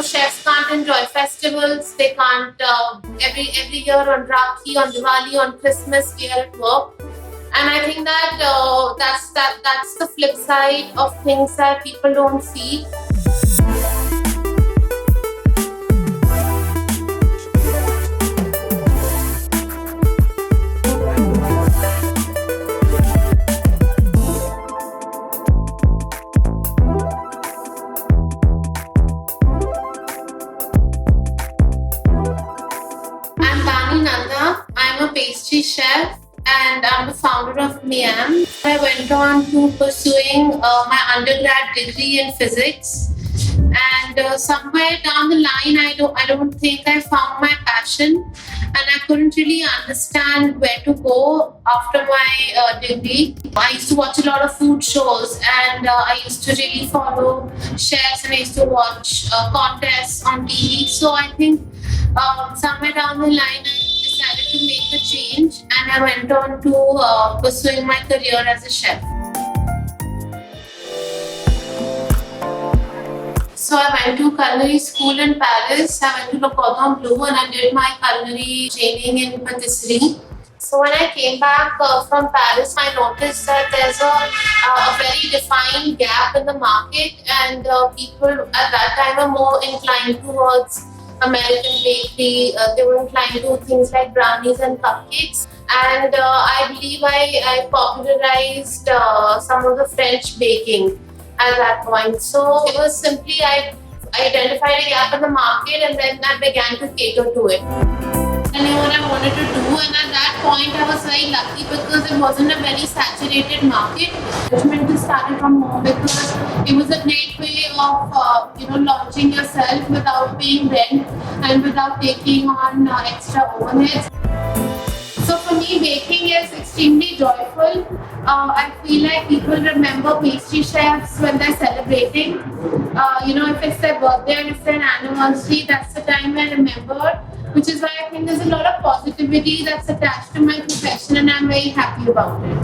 Chefs can't enjoy festivals. They can't every year on Rakhi, on Diwali, on Christmas we are at work. And I think that that's the flip side of things that people don't see. I'm Bani Nanda. I'm a pastry chef and I'm the founder of Miam. I went on to pursuing my undergrad degree in physics, and somewhere down the line, I don't think I found my passion, and I couldn't really understand where to go after my degree. I used to watch a lot of food shows, and I used to really follow chefs, and I used to watch contests on TV. So I think somewhere down the line, I decided to make a change, and I went on to pursuing my career as a chef. So I went to culinary school in Paris. I went to Le Cordon Bleu and I did my culinary training in patisserie. So when I came back from Paris, I noticed that there's a very defined gap in the market, and people at that time were more inclined towards American bakery. They were inclined to things like brownies and cupcakes. And I believe I popularized some of the French baking at that point. So it was simply I identified a gap in the market, and then I began to cater to it. I knew what I wanted to do, and at that point I was very lucky because it wasn't a very saturated market. Management started from home because it was a great way of launching yourself without paying rent and without taking on extra overheads. So for me, baking is extremely joyful. I feel like people remember pastry chefs when they're celebrating. If it's their birthday and it's their anniversary, that's the time I remember. Which is why I think there's a lot of positivity that's attached to my profession, and I'm very happy about it.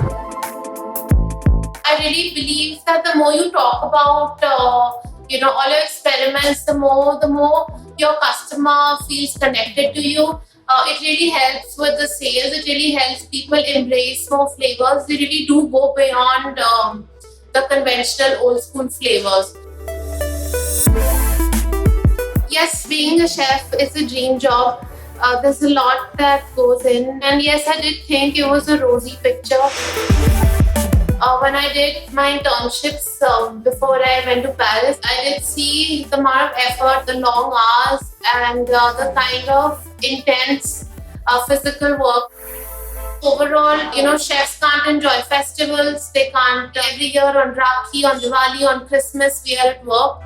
I really believe that the more you talk about all your experiments, the more your customer feels connected to you. It really helps with the sales. It really helps people embrace more flavors. They really do go beyond the conventional old school flavors. Yes, being a chef is a dream job. There's a lot that goes in, and yes, I did think it was a rosy picture. When I did my internships before I went to Paris, I did see the amount of effort, the long hours, and the kind of intense physical work. Overall, chefs can't enjoy festivals. They can't every year on Rakhi, on Diwali, on Christmas we are at work.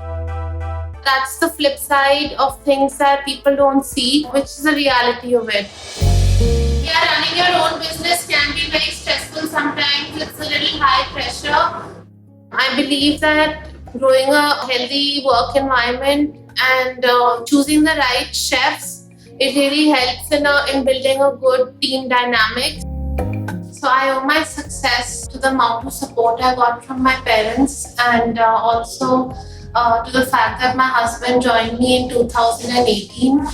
That's the flip side of things that people don't see, which is the reality of it. Yeah, running your own business can be very stressful sometimes. It's a little high pressure. I believe that growing a healthy work environment and choosing the right chefs, it really helps in building a good team dynamic. So I owe my success to the amount of support I got from my parents, and also to the fact that my husband joined me in 2018.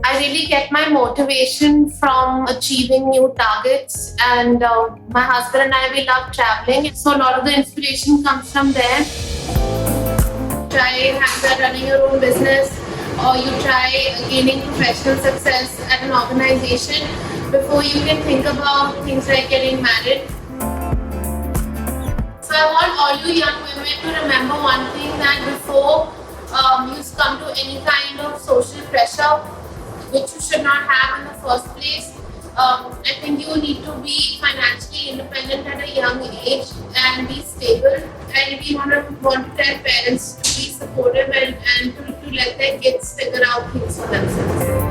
I really get my motivation from achieving new targets, and my husband and I, we love traveling. So a lot of the inspiration comes from there. Try running your own business, or you try gaining professional success at an organization before you can think about things like getting married. So I want all you young women to remember one thing, that before you succumb to any kind of social pressure, which you should not have in the first place, I think you need to be financially independent at a young age and be stable. And if you want to tell parents to be supportive and to let their kids figure out things for themselves.